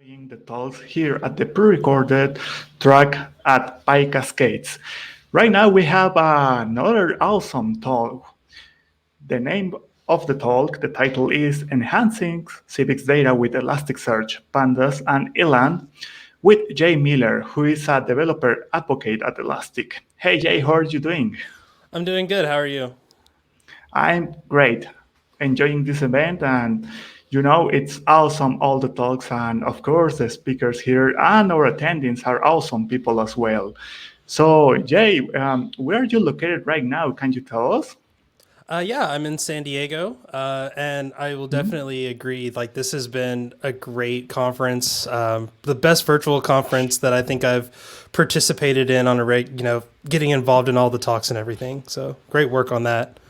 carrying the talks here at the pre-recorded track at PyCascades. Right now we have another awesome talk. The name of the talk, the title is Enhancing Civics Data with Elasticsearch, Pandas, and Eland with Jay Miller, who is a developer advocate at Elastic. Hey Jay, how are you doing? I'm doing good. How are you? I'm great, enjoying this event, and it's awesome. All the talks, and of course, the speakers here and our attendings are awesome people as well. So, Jay, where are you located right now? Can you tell us? Yeah, I'm in San Diego, and I will definitely agree. Like, this has been a great conference, the best virtual conference that I think I've participated in on getting involved in all the talks and everything. So, great work on that.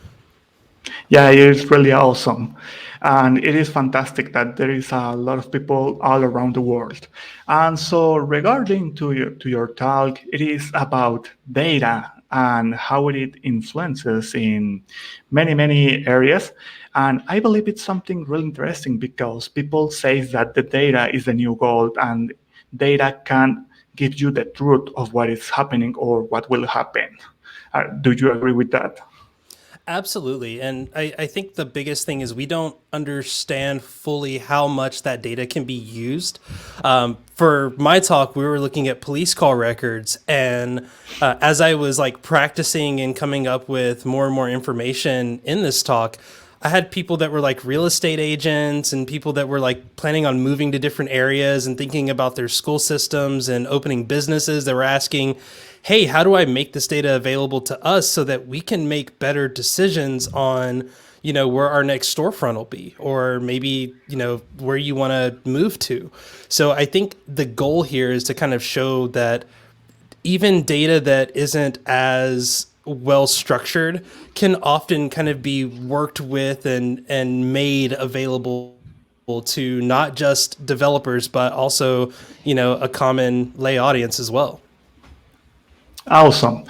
Yeah, it is really awesome. And it is fantastic that there is a lot of people all around the world. And so regarding to your talk, it is about data and how it influences in many, many areas. And I believe it's something really interesting because people say that the data is the new gold and data can give you the truth of what is happening or what will happen. Do you agree with that? Absolutely. And I think the biggest thing is we don't understand fully how much that data can be used. For my talk, we were looking at police call records. And as I was like practicing and coming up with more and more information in this talk, I had people that were like real estate agents and people that were like planning on moving to different areas and thinking about their school systems and opening businesses that were asking, hey, how do I make this data available to us so that we can make better decisions on, where our next storefront will be, or maybe, where you want to move to. So I think the goal here is to kind of show that even data that isn't as well structured can often kind of be worked with and made available to not just developers, but also, a common lay audience as well. Awesome.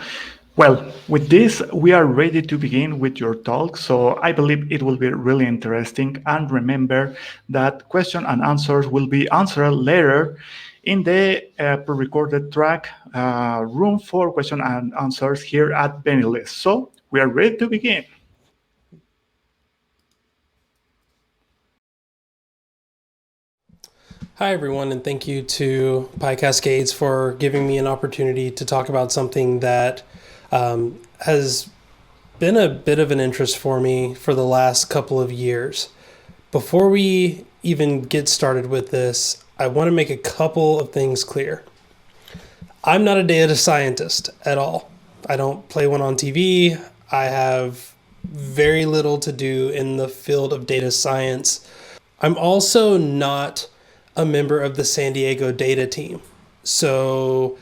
Well, with this, we are ready to begin with your talk. So I believe it will be really interesting. And remember that question and answers will be answered later in the pre-recorded track room for question and answers here at Benilist. So we are ready to begin. Hi, everyone, and thank you to PyCascades for giving me an opportunity to talk about something that has been a bit of an interest for me for the last couple of years. Before we even get started with this, I want to make a couple of things clear. I'm not a data scientist at all. I don't play one on TV. I have very little to do in the field of data science. I'm also not a member of the San Diego data team. So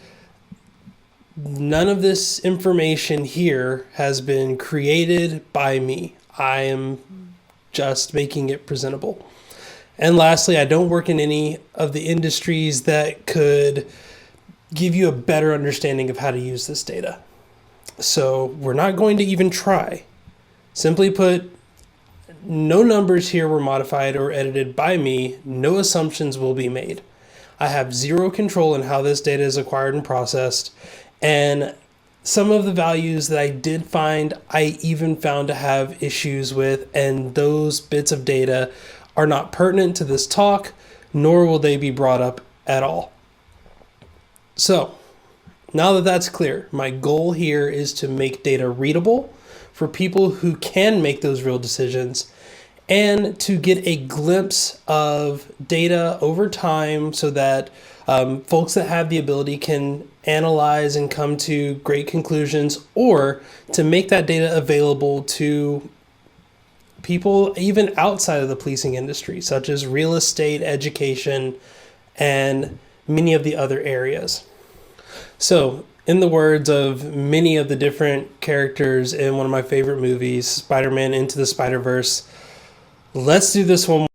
none of this information here has been created by me. I am just making it presentable. And lastly, I don't work in any of the industries that could give you a better understanding of how to use this data. So we're not going to even try. Simply put, no numbers here were modified or edited by me. No assumptions will be made. I have zero control in how this data is acquired and processed. And some of the values that I did find, I even found to have issues with. And those bits of data are not pertinent to this talk, nor will they be brought up at all. So now that that's clear, my goal here is to make data readable for people who can make those real decisions and to get a glimpse of data over time so that folks that have the ability can analyze and come to great conclusions, or to make that data available to people even outside of the policing industry, such as real estate, education, and many of the other areas. So, in the words of many of the different characters in one of my favorite movies, Spider-Man Into the Spider-Verse, let's do this one.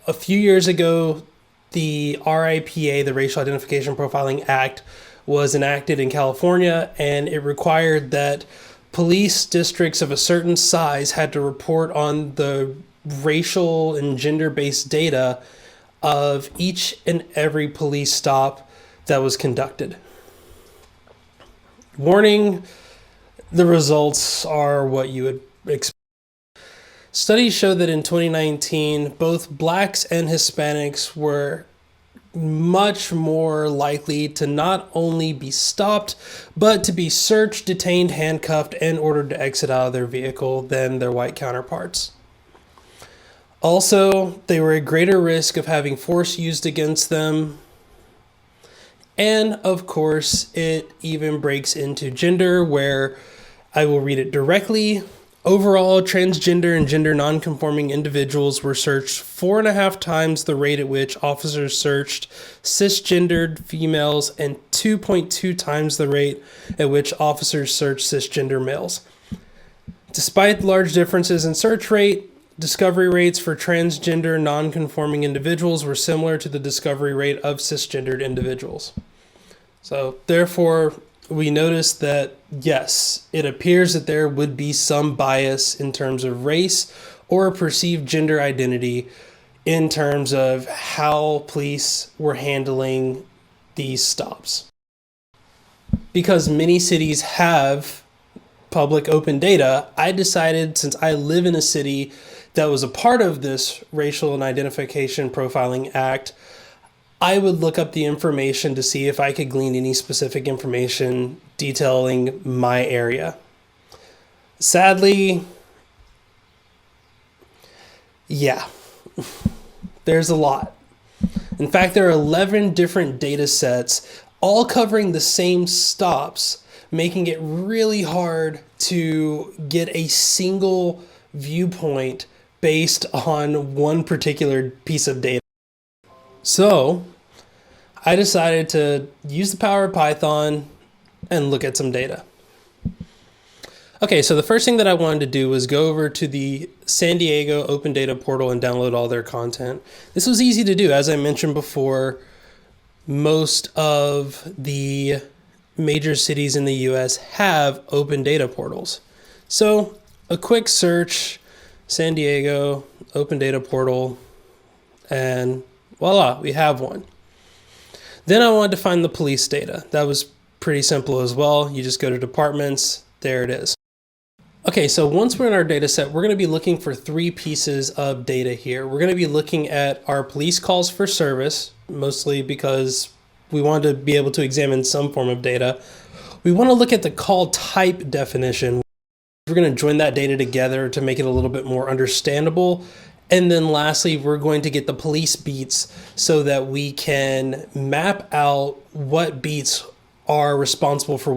A few years ago, the RIPA, the Racial Identification Profiling Act, was enacted in California, and it required that police districts of a certain size had to report on the racial and gender-based data of each and every police stop that was conducted. Warning, the results are what you would expect. Studies show that in 2019, both blacks and Hispanics were much more likely to not only be stopped, but to be searched, detained, handcuffed, and ordered to exit out of their vehicle than their white counterparts. Also, they were at greater risk of having force used against them. And of course, it even breaks into gender, where I will read it directly. Overall, transgender and gender nonconforming individuals were searched 4.5 times the rate at which officers searched cisgendered females and 2.2 times the rate at which officers searched cisgender males. Despite large differences in search rate, discovery rates for transgender nonconforming individuals were similar to the discovery rate of cisgendered individuals. So therefore, we noticed that, yes, it appears that there would be some bias in terms of race or perceived gender identity in terms of how police were handling these stops. Because many cities have public open data, I decided, since I live in a city that was a part of this Racial and Identification Profiling Act, I would look up the information to see if I could glean any specific information detailing my area. Sadly, yeah, there's a lot. In fact, there are 11 different data sets, all covering the same stops, making it really hard to get a single viewpoint based on one particular piece of data. So I decided to use the power of Python and look at some data. Okay, so the first thing that I wanted to do was go over to the San Diego Open Data Portal and download all their content. This was easy to do. As I mentioned before, most of the major cities in the US have open data portals. So a quick search, San Diego Open Data Portal, and voila, we have one. Then I wanted to find the police data. That was pretty simple as well. You just go to departments, there it is. Okay, so once we're in our data set, we're going to be looking for 3 pieces of data here. We're going to be looking at our police calls for service, mostly because we wanted to be able to examine some form of data. We want to look at the call type definition. We're going to join that data together to make it a little bit more understandable. And then lastly, we're going to get the police beats so that we can map out what beats are responsible for.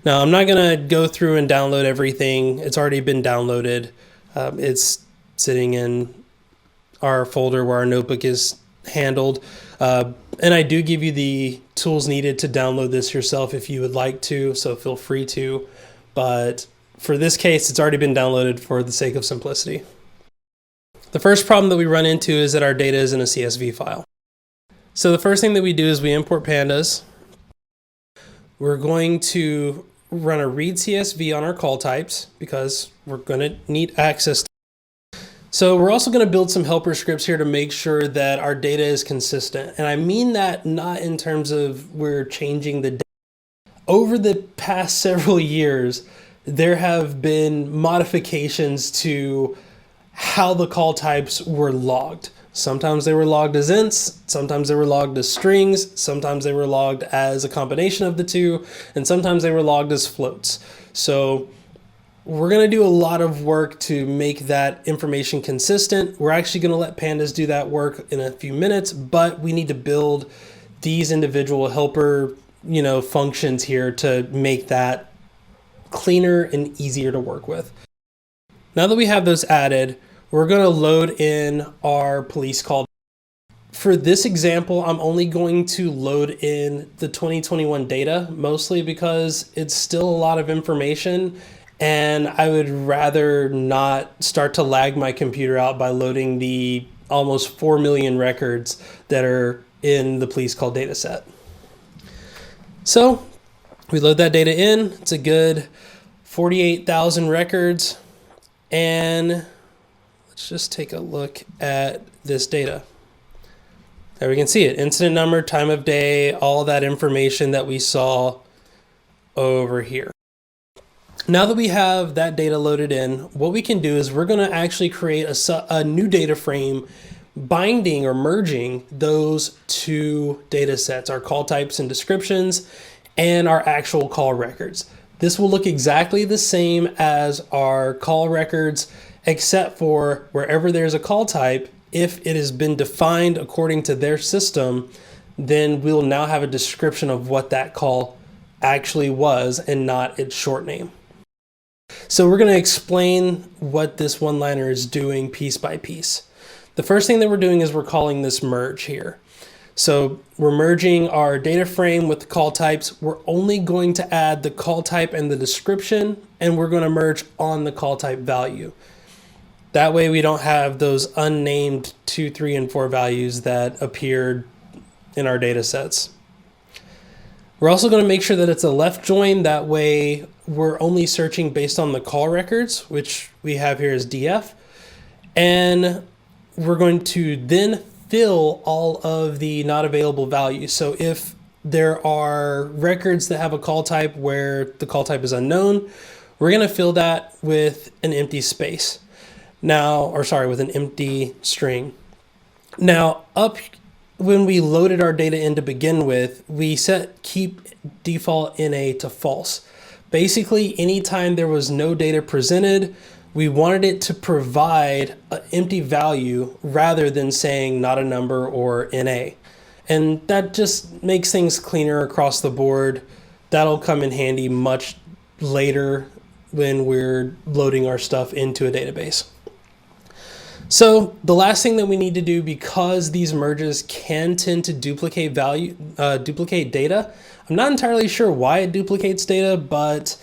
Now, I'm not going to go through and download everything. It's already been downloaded. It's sitting in our folder where our notebook is handled. And I do give you the tools needed to download this yourself if you would like to, so feel free to. But for this case, it's already been downloaded for the sake of simplicity. The first problem that we run into is that our data is in a CSV file. So the first thing that we do is we import pandas. We're going to run a read CSV on our call types because we're going to need access. So we're also going to build some helper scripts here to make sure that our data is consistent. And I mean that not in terms of we're changing the data. Over the past several years, there have been modifications to how the call types were logged. Sometimes they were logged as ints, sometimes they were logged as strings, sometimes they were logged as a combination of the two, and sometimes they were logged as floats. So we're going to do a lot of work to make that information consistent. We're actually going to let pandas do that work in a few minutes, but we need to build these individual helper, functions here to make that cleaner and easier to work with. Now that we have those added, we're going to load in our police call. For this example, I'm only going to load in the 2021 data, mostly because it's still a lot of information, and I would rather not start to lag my computer out by loading the almost 4 million records that are in the police call data set. So we load that data in. It's a good 48,000 records. And let's just take a look at this data. There we can see it, incident number, time of day, all that information that we saw over here. Now that we have that data loaded in, what we can do is we're going to actually create a new data frame binding or merging those two data sets, our call types and descriptions and our actual call records. This will look exactly the same as our call records, except for wherever there's a call type, if it has been defined according to their system, then we'll now have a description of what that call actually was and not its short name. So we're going to explain what this one-liner is doing piece by piece. The first thing that we're doing is we're calling this merge here. So we're merging our data frame with the call types. We're only going to add the call type and the description, and we're going to merge on the call type value. That way we don't have those unnamed 2, 3, and 4 values that appeared in our data sets. We're also going to make sure that it's a left join. That way we're only searching based on the call records, which we have here as DF. And we're going to then fill all of the not available values. So if there are records that have a call type where the call type is unknown, we're going to fill that with an empty space. Now, or sorry, with an empty string. Now, when we loaded our data in to begin with, we set keep default NA to false. Basically, anytime there was no data presented, we wanted it to provide an empty value rather than saying not a number or NA. And that just makes things cleaner across the board. That'll come in handy much later when we're loading our stuff into a database. So the last thing that we need to do, because these merges can tend to duplicate data. I'm not entirely sure why it duplicates data, but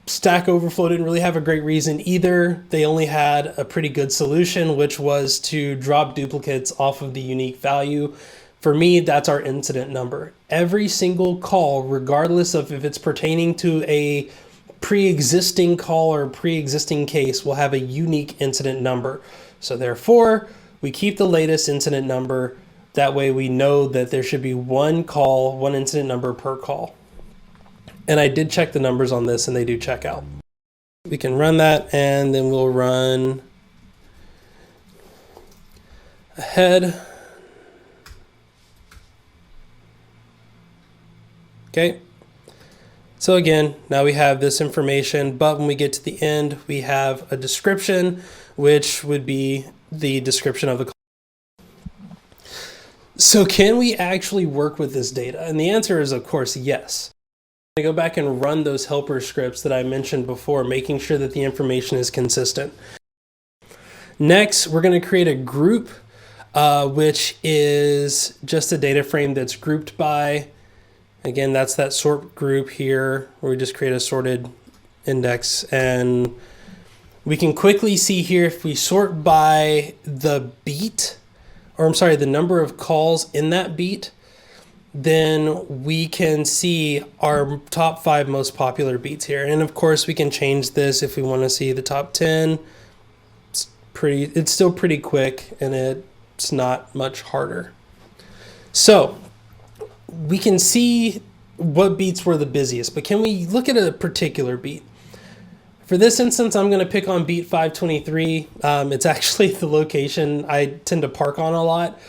Stack Overflow didn't really have a great reason either. They only had a pretty good solution, which was to drop duplicates off of the unique value. For me, that's our incident number. Every single call, regardless of if it's pertaining to a pre-existing call or pre-existing case, will have a unique incident number. So therefore, we keep the latest incident number. That way we know that there should be one call, one incident number per call. And I did check the numbers on this and they do check out. We can run that and then we'll run ahead. Okay. So again, now we have this information, but when we get to the end, we have a description, which would be the description of the call. So can we actually work with this data? And the answer is, of course, yes. I go back and run those helper scripts that I mentioned before, making sure that the information is consistent. Next, we're going to create a group, which is just a data frame that's grouped by. Again, that's that sort group here, where we just create a sorted index. And we can quickly see here, if we sort by the beat, or I'm sorry, the number of calls in that beat, then we can see our top 5 most popular beats here. And of course, we can change this if we want to see the top 10. It's still pretty quick, and it's not much harder. So we can see what beats were the busiest, but can we look at a particular beat? For this instance, I'm going to pick on beat 523. It's actually the location I tend to park on a lot.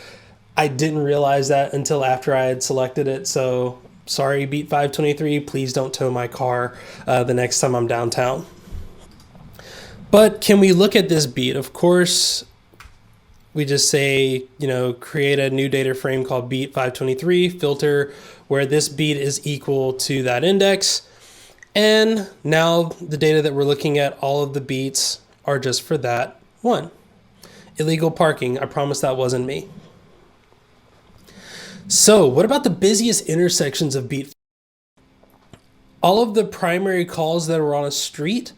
I didn't realize that until after I had selected it. So sorry, beat 523, please don't tow my car the next time I'm downtown. But can we look at this beat? Of course, we just say, create a new data frame called beat 523, filter where this beat is equal to that index. And now the data that we're looking at, all of the beats are just for that one. Illegal parking, I promise that wasn't me. So what about the busiest intersections of beat? All of the primary calls that are on a street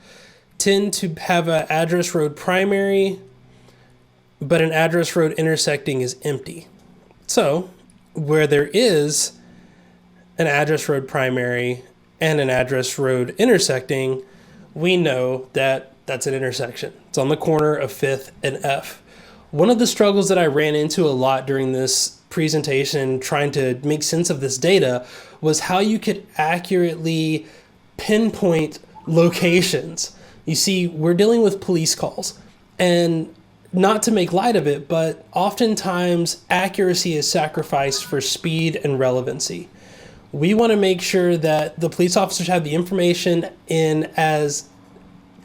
tend to have an address road primary, but an address road intersecting is empty. So where there is an address road primary and an address road intersecting, we know that that's an intersection. It's on the corner of 5th and F. One of the struggles that I ran into a lot during this presentation trying to make sense of this data was how you could accurately pinpoint locations. You see, we're dealing with police calls, and not to make light of it, but oftentimes accuracy is sacrificed for speed and relevancy. We want to make sure that the police officers have the information in as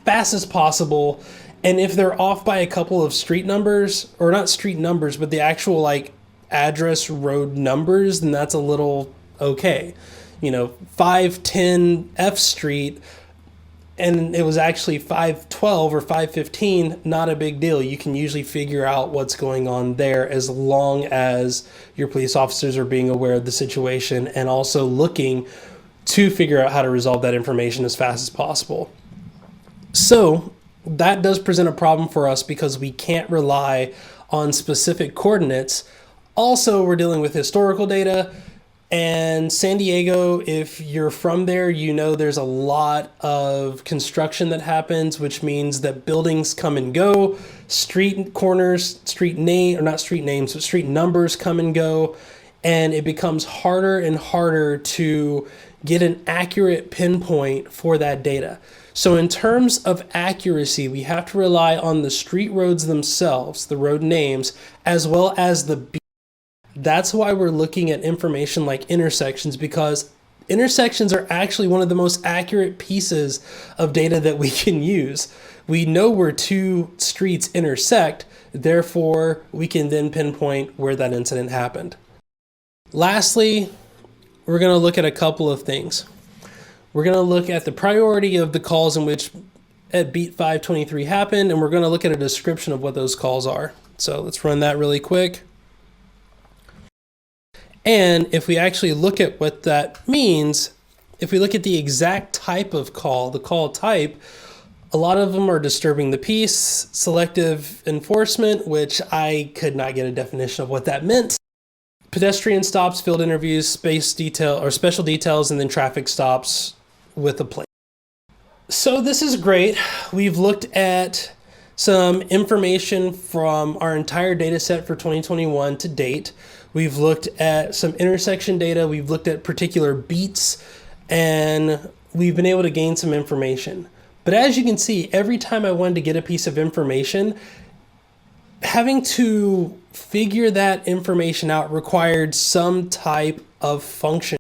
fast as possible. And if they're off by a couple of street numbers, or not street numbers, but the actual like address road numbers, then that's a little okay. 510 F Street, and it was actually 512 or 515, not a big deal. You can usually figure out what's going on there as long as your police officers are being aware of the situation and also looking to figure out how to resolve that information as fast as possible. So that does present a problem for us because we can't rely on specific coordinates. Also, we're dealing with historical data. And San Diego, if you're from there, there's a lot of construction that happens, which means that buildings come and go, street corners, street numbers come and go, and it becomes harder and harder to get an accurate pinpoint for that data. So in terms of accuracy, we have to rely on the street roads themselves, the road names, as well as the That's why we're looking at information like intersections, because intersections are actually one of the most accurate pieces of data that we can use. We know where two streets intersect, therefore we can then pinpoint where that incident happened. Lastly, we're going to look at a couple of things. We're going to look at the priority of the calls in which at beat 523 happened, and we're going to look at a description of what those calls are. So let's run that really quick. And if we actually look at what that means, if we look at the exact type of call, the call type, a lot of them are disturbing the peace, selective enforcement, which I could not get a definition of what that meant, pedestrian stops, field interviews, special details, and then traffic stops with a plate. So this is great. We've looked at some information from our entire data set for 2021 to date. We've looked at some intersection data, we've looked at particular beats, and we've been able to gain some information. But as you can see, every time I wanted to get a piece of information, having to figure that information out required some type of function.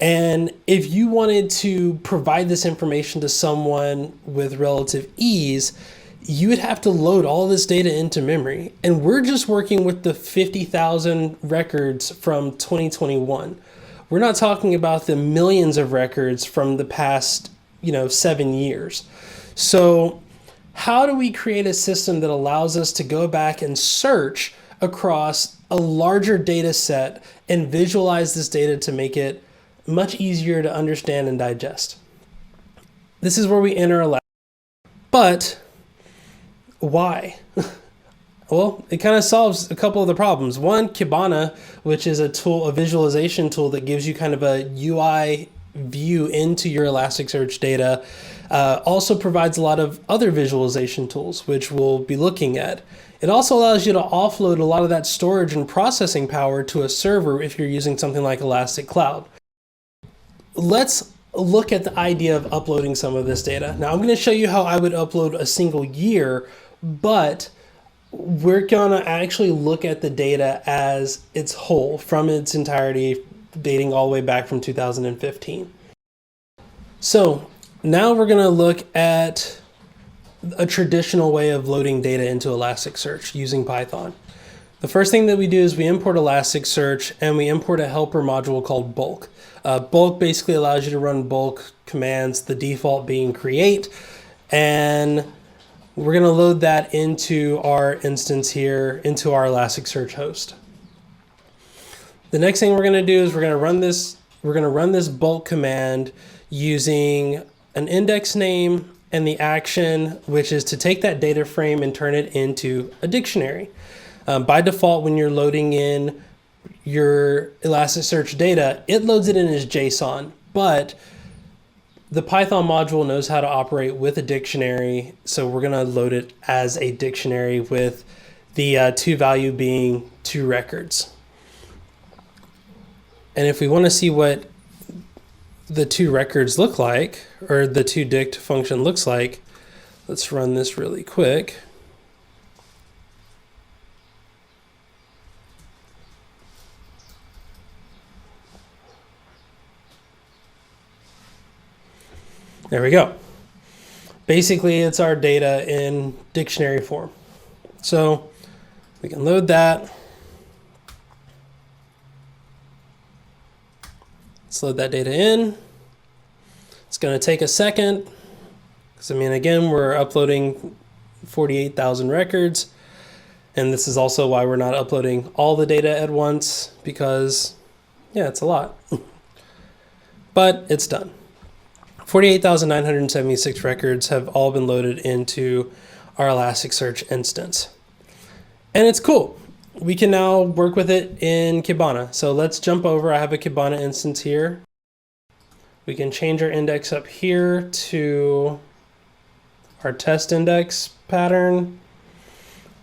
And if you wanted to provide this information to someone with relative ease, you would have to load all this data into memory. And we're just working with the 50,000 records from 2021. We're not talking about the millions of records from the past, 7 years. So how do we create a system that allows us to go back and search across a larger data set and visualize this data to make it much easier to understand and digest? This is where we enter Elasticsearch. But why? Well, it kind of solves a couple of the problems. One, Kibana, which is a visualization tool that gives you kind of a UI view into your Elasticsearch data, also provides a lot of other visualization tools, which we'll be looking at. It also allows you to offload a lot of that storage and processing power to a server if you're using something like Elastic Cloud. Let's look at the idea of uploading some of this data. Now I'm going to show you how I would upload a single year, but we're going to actually look at the data as its whole from its entirety, dating all the way back from 2015. So now we're going to look at a traditional way of loading data into Elasticsearch using Python. The first thing that we do is we import Elasticsearch and we import a helper module called bulk. Bulk basically allows you to run bulk commands, the default being create, and we're going to load that into our instance here, into our Elasticsearch host. The next thing we're going to do is we're going to run this bulk command using an index name and the action, which is to take that data frame and turn it into a dictionary. By default, when you're loading in your Elasticsearch data, it loads it in as JSON, but the Python module knows how to operate with a dictionary, so we're going to load it as a dictionary with the to value being 2 records. And if we want to see what the 2 records look like, or the toDict function looks like, let's run this really quick. There we go. Basically, it's our data in dictionary form. So we can load that. Let's load that data in. It's going to take a second, because I mean, again, we're uploading 48,000 records. And this is also why we're not uploading all the data at once, because, yeah, it's a lot. But it's done. 48,976 records have all been loaded into our Elasticsearch instance. And it's cool. We can now work with it in Kibana. So let's jump over. I have a Kibana instance here. We can change our index up here to our test index pattern.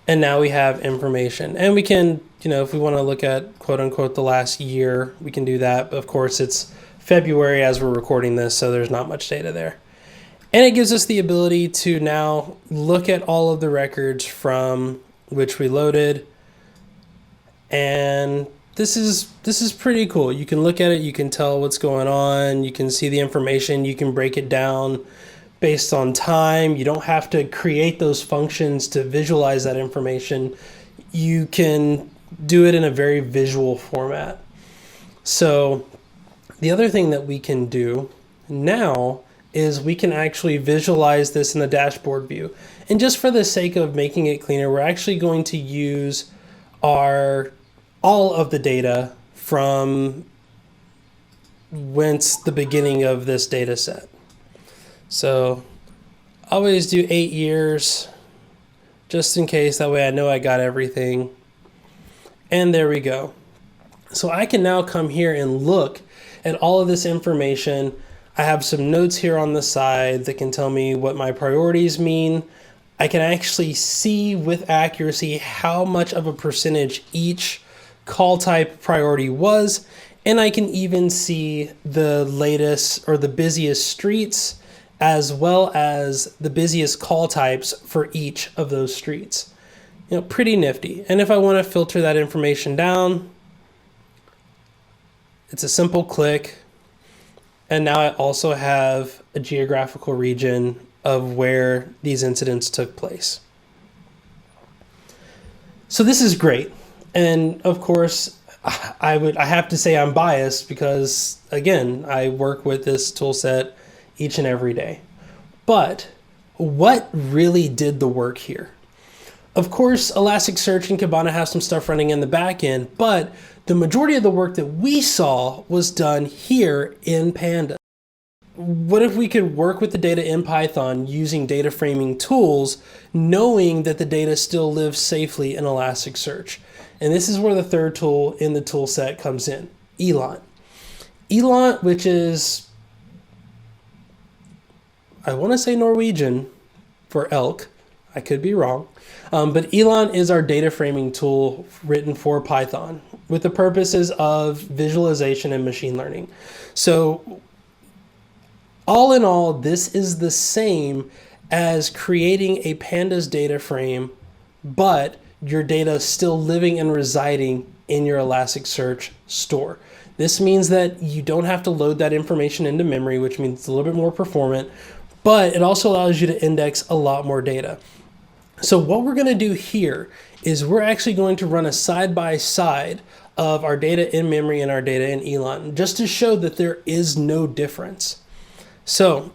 And now we have information. And we can, if we want to look at quote unquote the last year, we can do that. But of course, it's February as we're recording this, so there's not much data there. And it gives us the ability to now look at all of the records from which we loaded. And this is pretty cool. You can look at it, you can tell what's going on, you can see the information, you can break it down based on time. You don't have to create those functions to visualize that information. You can do it in a very visual format. So the other thing that we can do now is we can actually visualize this in the dashboard view. And just for the sake of making it cleaner, we're actually going to use all of the data from whence the beginning of this data set. So always do 8 years, just in case, that way I know I got everything. And there we go. So I can now come here and look at all of this information. I have some notes here on the side that can tell me what my priorities mean. I can actually see with accuracy how much of a percentage each call type priority was. And I can even see the latest or the busiest streets, as well as the busiest call types for each of those streets. Pretty nifty. And if I want to filter that information down, it's a simple click. And now I also have a geographical region of where these incidents took place. So this is great. And of course, I have to say I'm biased because, again, I work with this tool set each and every day. But what really did the work here? Of course, Elasticsearch and Kibana have some stuff running in the back end, but the majority of the work that we saw was done here in Pandas. What if we could work with the data in Python using data framing tools, knowing that the data still lives safely in Elasticsearch? And this is where the third tool in the tool set comes in, Eland. Eland, which is, I want to say Norwegian for elk. I could be wrong. But Eland is our data framing tool written for Python with the purposes of visualization and machine learning. So all in all, this is the same as creating a Pandas data frame, but your data is still living and residing in your Elasticsearch store. This means that you don't have to load that information into memory, which means it's a little bit more performant, but it also allows you to index a lot more data. So what we're going to do here is we're actually going to run a side-by-side of our data in memory and our data in Eland, just to show that there is no difference. So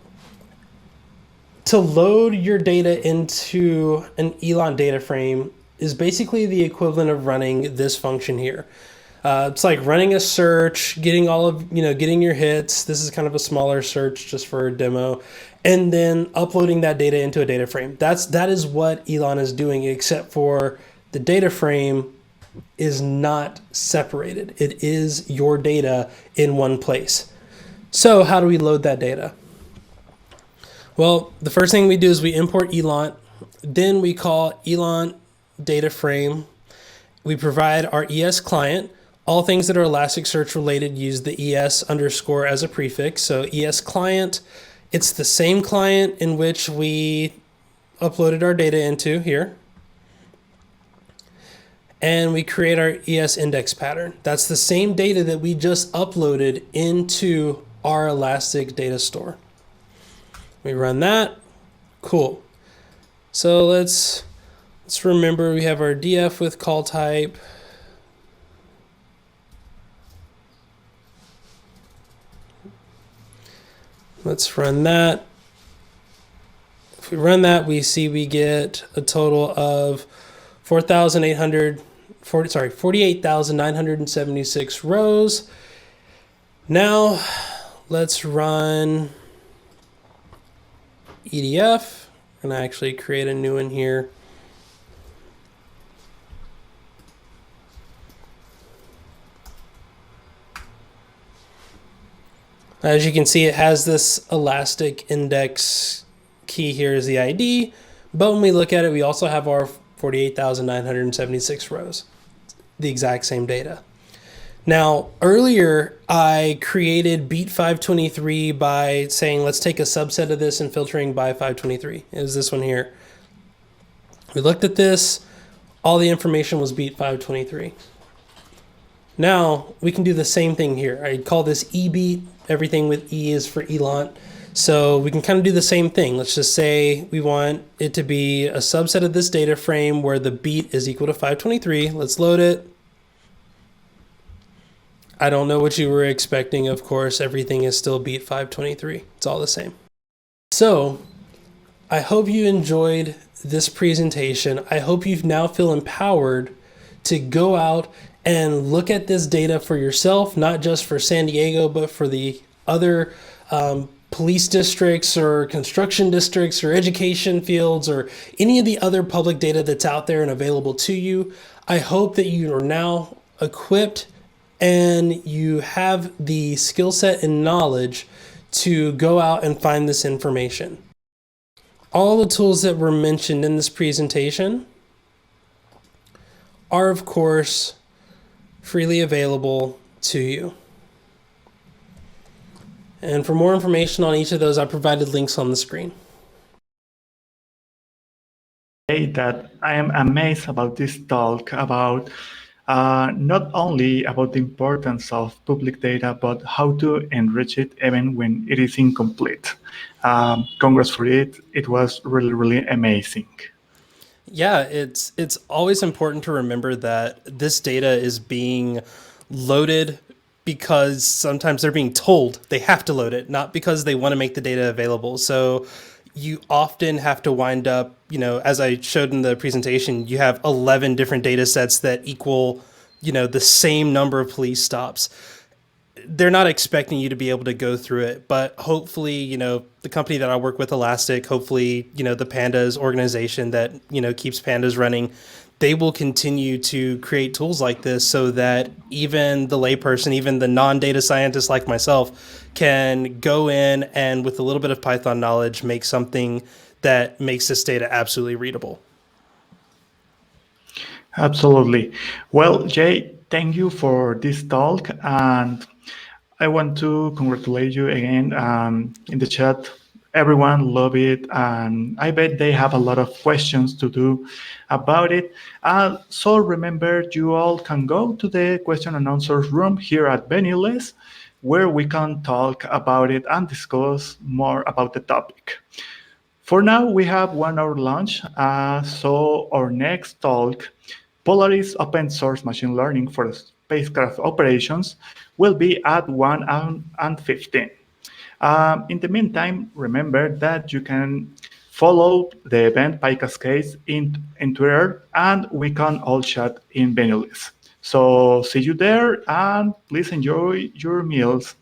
to load your data into an Eland data frame is basically the equivalent of running this function here. It's like running a search, getting getting your hits. This is kind of a smaller search just for a demo, and then uploading that data into a data frame. That is what Eland is doing, except for the data frame is not separated. It is your data in one place. So how do we load that data? Well, the first thing we do is we import Eland, then we call Eland data frame. We provide our ES client. All things that are Elasticsearch related use the ES underscore as a prefix. So ES client, it's the same client in which we uploaded our data into here. And we create our ES index pattern. That's the same data that we just uploaded into our Elastic data store. We run that. Cool. So let's remember we have our df with call type. Let's run that. If we run that, we see we get a total of 48,976 rows. Now let's run EDF, and I actually create a new one here. As you can see, it has this Elastic index key here as the ID, but when we look at it, we also have our 48,976 rows, the exact same data. Now, earlier, I created beat 523 by saying, let's take a subset of this and filtering by 523. It was this one here. We looked at this. All the information was beat 523. Now, we can do the same thing here. I call this ebeat. Everything with E is for Eland. So we can kind of do the same thing. Let's just say we want it to be a subset of this data frame where the beat is equal to 523. Let's load it. I don't know what you were expecting. Of course, everything is still beat 523. It's all the same. So I hope you enjoyed this presentation. I hope you now feel empowered to go out and look at this data for yourself, not just for San Diego, but for the other police districts or construction districts or education fields or any of the other public data that's out there and available to you. I hope that you are now equipped and you have the skill set and knowledge to go out and find this information. All the tools that were mentioned in this presentation are, of course, freely available to you. And for more information on each of those, I provided links on the screen. That I am amazed about this talk about not only about the importance of public data, but how to enrich it even when it is incomplete. Congrats for it. It was really, really amazing. Yeah, it's always important to remember that this data is being loaded because sometimes they're being told they have to load it, not because they want to make the data available. So you often have to wind up, as I showed in the presentation, you have 11 different data sets that equal, the same number of police stops. They're not expecting you to be able to go through it, but hopefully, the company that I work with, Elastic, hopefully, the Pandas organization that, keeps Pandas running, they will continue to create tools like this so that even the layperson, even the non-data scientist like myself, can go in and with a little bit of Python knowledge, make something that makes this data absolutely readable. Absolutely. Well, Jay, thank you for this talk, and I want to congratulate you again in the chat. Everyone love it, and I bet they have a lot of questions to do about it. So remember, you all can go to the question and answers room here at Beniless, where we can talk about it and discuss more about the topic. For now, we have 1 hour lunch, so our next talk, Polaris open source machine learning for spacecraft operations, will be at 1:15. In the meantime, remember that you can follow the event PyCascades in Twitter, and we can all chat in Benelux. So see you there, and please enjoy your meals.